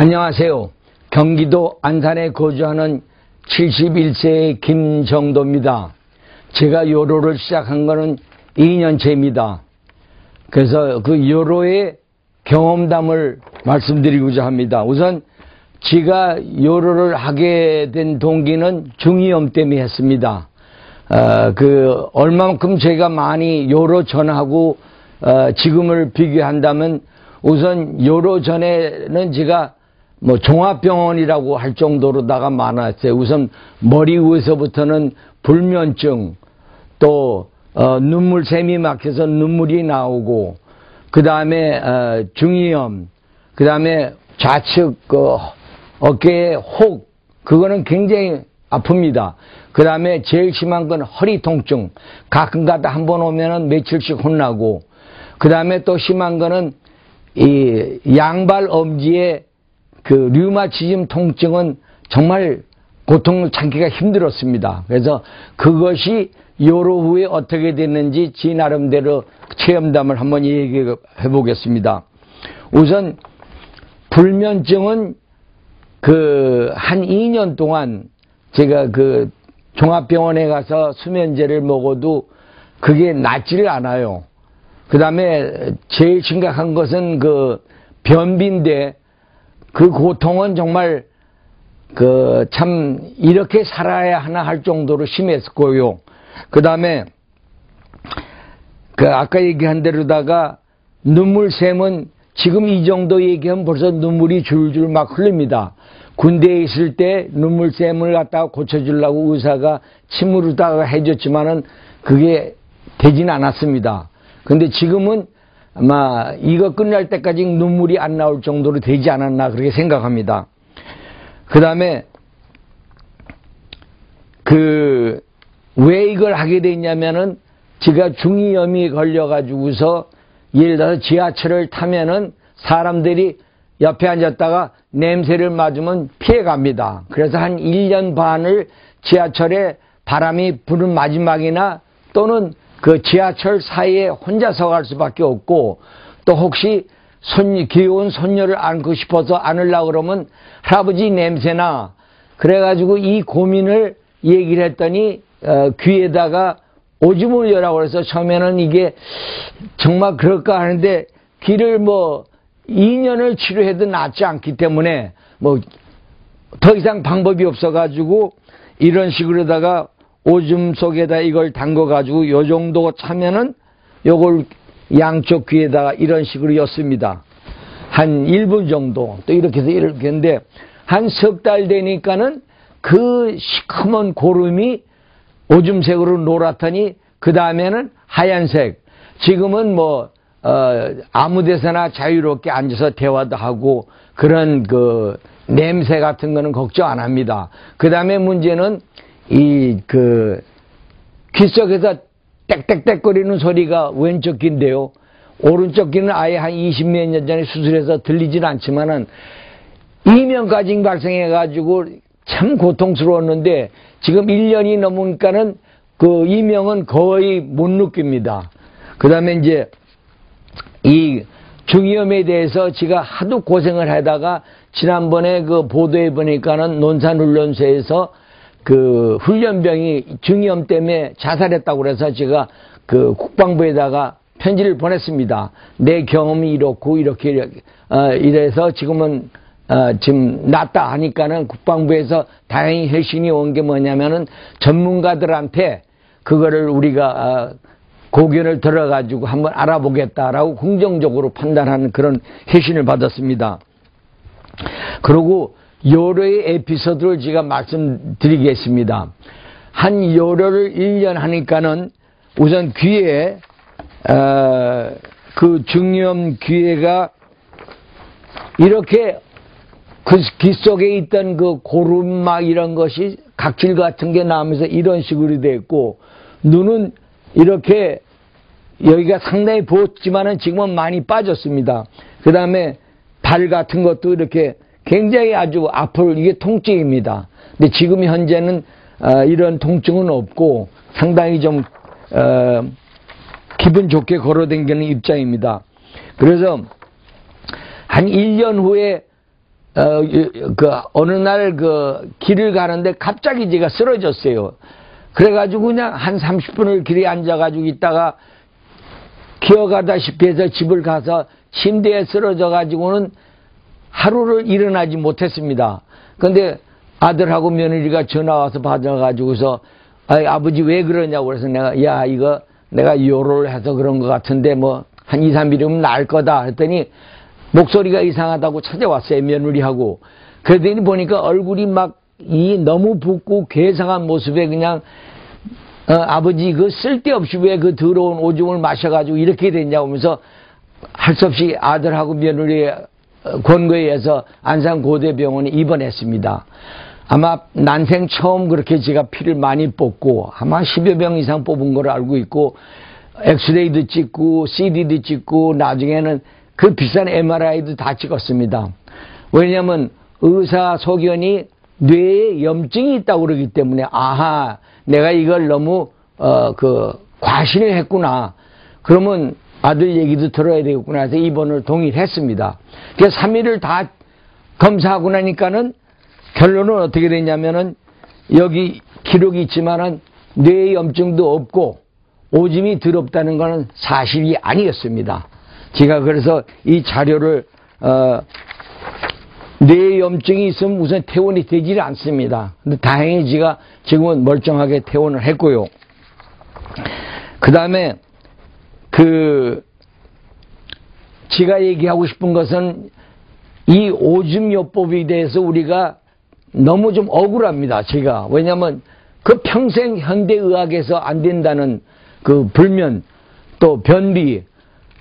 안녕하세요. 경기도 안산에 거주하는 71세의 김정도입니다. 제가 요로를 시작한 거는 2년째입니다. 그래서 그 요로의 경험담을 말씀드리고자 합니다. 우선 제가 요로를 하게 된 동기는 중이염 때문에 했습니다. 얼마만큼 제가 많이 요로 전하고 지금을 비교한다면 우선 요로 전에는 제가 종합병원이라고 할 정도로다가 많았어요. 우선 머리 위에서부터는 불면증, 또 눈물샘이 막혀서 눈물이 나오고, 그 다음에 중이염, 그 다음에 좌측 어깨에 혹, 그거는 굉장히 아픕니다. 그 다음에 제일 심한 건 허리 통증, 가끔가다 한 번 오면은 며칠씩 혼나고, 그 다음에 또 심한 거는 이 양발 엄지에 그 류마티즘 통증은 정말 고통을 참기가 힘들었습니다. 그래서 그것이 요로 후에 어떻게 됐는지 지 나름대로 체험담을 한번 얘기해 보겠습니다. 우선 불면증은 한 2년 동안 제가 종합병원에 가서 수면제를 먹어도 그게 낫지를 않아요. 그 다음에 제일 심각한 것은 변비인데 그 고통은 정말 참 이렇게 살아야 하나 할 정도로 심했고요. 그 다음에 아까 얘기한 대로다가 눈물샘은 지금 이 정도 얘기하면 벌써 눈물이 줄줄 막 흘립니다. 군대에 있을 때 눈물샘을 갖다가 고쳐주려고 의사가 침으로다가 해줬지만은 그게 되진 않았습니다. 근데 지금은 아마 이거 끝날 때까지 눈물이 안 나올 정도로 되지 않았나 그렇게 생각합니다. 그 다음에 왜 이걸 하게 됐냐면은 제가 중이염이 걸려가지고서 예를 들어서 지하철을 타면은 사람들이 옆에 앉았다가 냄새를 맡으면 피해갑니다. 그래서 한 1년 반을 지하철에 바람이 부는 마지막이나 또는 지하철 사이에 혼자서 갈 수밖에 없고, 또 혹시 귀여운 손녀를 안고 싶어서 안으려고 그러면 할아버지 냄새나, 그래가지고 이 고민을 얘기를 했더니 귀에다가 오줌을 여라고 해서 처음에는 이게 정말 그럴까 하는데 귀를 2년을 치료해도 낫지 않기 때문에 더 이상 방법이 없어가지고 이런 식으로다가 오줌 속에다 이걸 담궈가지고 요 정도 차면은 요걸 양쪽 귀에다가 이런 식으로 였습니다. 한 1분 정도. 또 이렇게 해서 이렇게 했는데 한 석 달 되니까는 그 시커먼 고름이 오줌색으로 노랗더니 그 다음에는 하얀색. 지금은 아무 데서나 자유롭게 앉아서 대화도 하고 그런 냄새 같은 거는 걱정 안 합니다. 그 다음에 문제는 귀 속에서 땡땡땡거리는 소리가 왼쪽 귀인데요. 오른쪽 귀는 아예 한 20몇 년 전에 수술해서 들리진 않지만은 이명까지 발생해가지고 참 고통스러웠는데 지금 1년이 넘으니까는 이명은 거의 못 느낍니다. 그 다음에 이제 이 중이염에 대해서 제가 하도 고생을 하다가 지난번에 보도해 보니까는 논산훈련소에서 훈련병이 중이염 때문에 자살했다고 그래서 제가 국방부에다가 편지를 보냈습니다. 내 경험이 이렇고 이렇게 이래서 지금은 지금 낫다 하니까는 국방부에서 다행히 회신이 온 게 뭐냐면은 전문가들한테 그거를 우리가 고견을 들어가지고 한번 알아보겠다라고 긍정적으로 판단하는 그런 회신을 받았습니다. 그리고 요로의 에피소드를 제가 말씀드리겠습니다. 한 요로를 1년 하니까는 우선 귀에 중이염 귀에가 이렇게 귀 속에 있던 고름막 이런 것이 각질 같은 게 나오면서 이런 식으로 됐고, 눈은 이렇게 여기가 상당히 부었지만은 지금은 많이 빠졌습니다. 그 다음에 발 같은 것도 이렇게 굉장히 아주 이게 통증입니다. 근데 지금 현재는 이런 통증은 없고 상당히 좀 기분 좋게 걸어다니는 입장입니다. 그래서 한 1년 후에 어느 날 길을 가는데 갑자기 제가 쓰러졌어요. 그래가지고 그냥 한 30분을 길에 앉아가지고 있다가 기어가다시피 해서 집을 가서 침대에 쓰러져가지고는 하루를 일어나지 못했습니다. 근데 아들하고 며느리가 전화와서 받아가지고서 아버지 왜 그러냐고 그래서 내가 이거 내가 요로를 해서 그런 것 같은데 뭐 한 2, 3일이면 나을 거다 했더니 목소리가 이상하다고 찾아왔어요. 며느리하고. 그러더니 보니까 얼굴이 막 너무 붓고 괴상한 모습에 그냥 아버지 쓸데없이 왜 더러운 오줌을 마셔가지고 이렇게 됐냐고 하면서 할 수 없이 아들하고 며느리의 권고에 의해서 안산고대병원에 입원했습니다. 아마 난생 처음 그렇게 제가 피를 많이 뽑고 아마 10여 병 이상 뽑은 걸 알고 있고 엑스레이도 찍고 CD도 찍고 나중에는 그 비싼 MRI도 다 찍었습니다. 왜냐하면 의사 소견이 뇌에 염증이 있다고 그러기 때문에 아하 내가 이걸 너무 과신을 했구나. 그러면 아들 얘기도 들어야 되겠구나 해서 입원을 동의했습니다. 그래서 3일을 다 검사하고 나니까는 결론은 어떻게 됐냐면은 여기 기록이 있지만은 뇌에 염증도 없고 오줌이 더럽다는 것은 사실이 아니었습니다. 제가 그래서 이 자료를 뇌에 염증이 있으면 우선 퇴원이 되질 않습니다. 근데 다행히 제가 지금은 멀쩡하게 퇴원을 했고요. 그 다음에 제가 얘기하고 싶은 것은 이 오줌요법에 대해서 우리가 너무 좀 억울합니다. 제가. 왜냐하면 평생 현대의학에서 안 된다는 불면, 또 변비,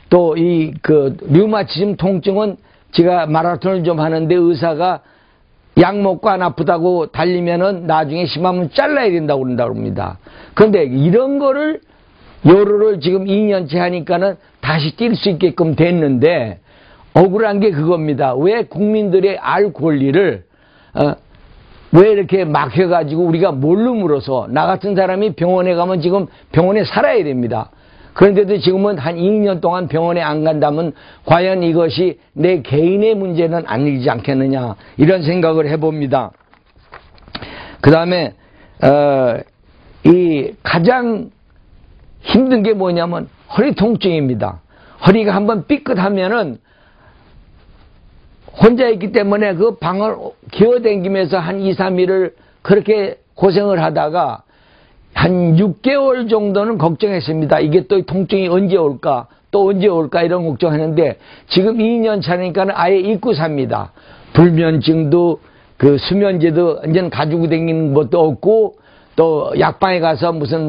또 류마티즘 통증은 제가 마라톤을 좀 하는데 의사가 약 먹고 안 아프다고 달리면은 나중에 심하면 잘라야 된다고 그런다고 합니다. 그런데 이런 거를 요로를 지금 2년째 하니까는 다시 뛸 수 있게끔 됐는데 억울한 게 그겁니다. 왜 국민들의 알 권리를 왜 이렇게 막혀가지고 우리가 모름으로써 나 같은 사람이 병원에 가면 지금 병원에 살아야 됩니다. 그런데도 지금은 한 2년 동안 병원에 안 간다면 과연 이것이 내 개인의 문제는 아니지 않겠느냐 이런 생각을 해봅니다. 그 다음에 이 가장 힘든 게 뭐냐면 허리 통증입니다. 허리가 한번 삐끗하면은 혼자 있기 때문에 그 방을 기어다니면서 한 2, 3일을 그렇게 고생을 하다가 한 6개월 정도는 걱정했습니다. 이게 또 통증이 언제 올까 또 언제 올까 이런 걱정했는데 지금 2년 차니까는 아예 잊고 삽니다. 불면증도 수면제도 완전 가지고 다니는 것도 없고 또 약방에 가서 무슨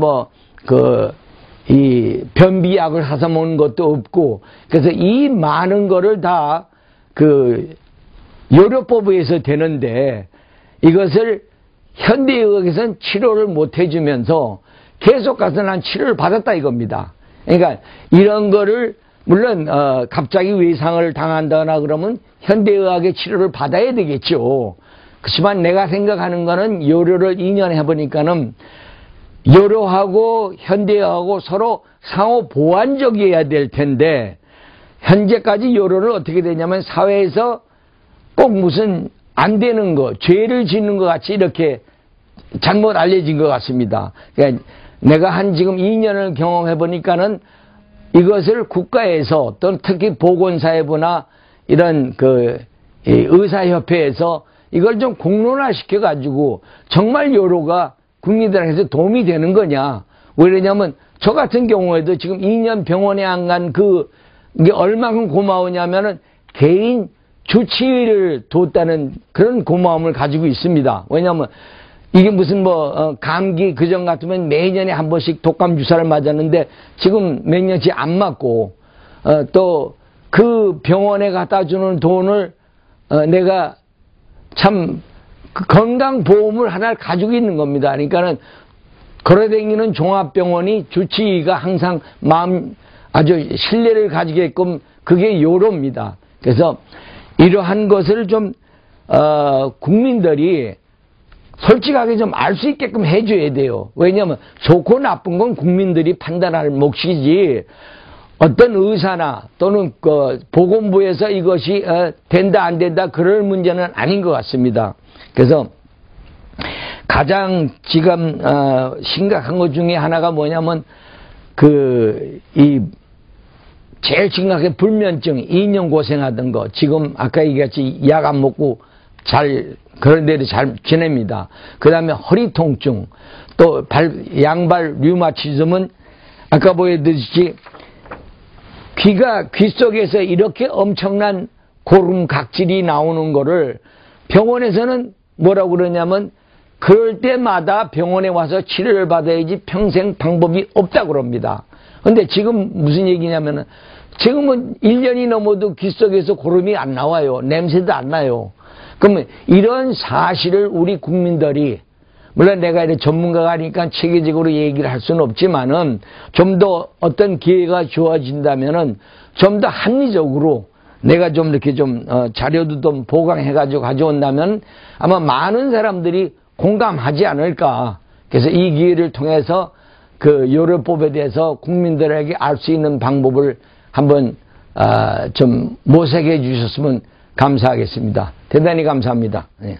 이 변비약을 사서 먹는 것도 없고 그래서 이 많은 거를 다 요로법에 의해서 되는데 이것을 현대의학에서는 치료를 못 해주면서 계속 가서 난 치료를 받았다 이겁니다. 그러니까 이런 거를 물론 갑자기 외상을 당한다거나 그러면 현대의학의 치료를 받아야 되겠죠. 그렇지만 내가 생각하는 거는 요로를 2년 해보니까는 요로하고 현대의학하고 서로 상호 보완적이어야 될 텐데 현재까지 요로는 어떻게 되냐면 사회에서 꼭 무슨 안 되는 거, 죄를 짓는 것 같이 이렇게 잘못 알려진 것 같습니다. 그러니까 내가 지금 2년을 경험해 보니까는 이것을 국가에서 또는 특히 보건사회부나 이런 의사협회에서 이걸 좀 공론화 시켜가지고 정말 요로가 국민들한테 도움이 되는 거냐. 왜 그러냐면 저 같은 경우에도 지금 2년 병원에 안 간 이게 얼마큼 고마우냐면은 개인 주치의를 뒀다는 그런 고마움을 가지고 있습니다. 왜냐하면 이게 무슨 감기 그전 같으면 매년에 한 번씩 독감 주사를 맞았는데 지금 몇 년치 안 맞고 또 그 병원에 갖다 주는 돈을 내가 참 건강보험을 하나를 가지고 있는 겁니다. 그러니까는 걸어다니는 종합병원이 주치의가 항상 아주 신뢰를 가지게끔 그게 요로입니다. 그래서 이러한 것을 좀 국민들이 솔직하게 좀 알 수 있게끔 해줘야 돼요. 왜냐하면 좋고 나쁜 건 국민들이 판단할 몫이지 어떤 의사나 또는 그 보건부에서 이것이 된다 안 된다 그럴 문제는 아닌 것 같습니다. 그래서 가장 지금 심각한 것 중에 하나가 뭐냐면 제일 심각하게 불면증, 2년 고생하던 거 지금 아까 얘기했지 약 안 먹고 그런 대로 잘 지냅니다. 그 다음에 허리 통증, 또 양발 류마티즘은 아까 보여드렸듯이 귀 속에서 이렇게 엄청난 고름 각질이 나오는 거를 병원에서는 뭐라고 그러냐면 그럴 때마다 병원에 와서 치료를 받아야지 평생 방법이 없다고 그럽니다. 근데 지금 무슨 얘기냐면은 지금은 1년이 넘어도 귀 속에서 고름이 안 나와요. 냄새도 안 나요. 그러면 이런 사실을 우리 국민들이 물론 내가 이제 전문가가 아니까 체계적으로 얘기를 할 수는 없지만은 좀 더 어떤 기회가 주어진다면은 좀 더 합리적으로 내가 좀 이렇게 자료도 좀 보강해가지고 가져온다면 아마 많은 사람들이 공감하지 않을까. 그래서 이 기회를 통해서 그 요요법에 대해서 국민들에게 알 수 있는 방법을 한번 좀 모색해 주셨으면 감사하겠습니다. 대단히 감사합니다. 네.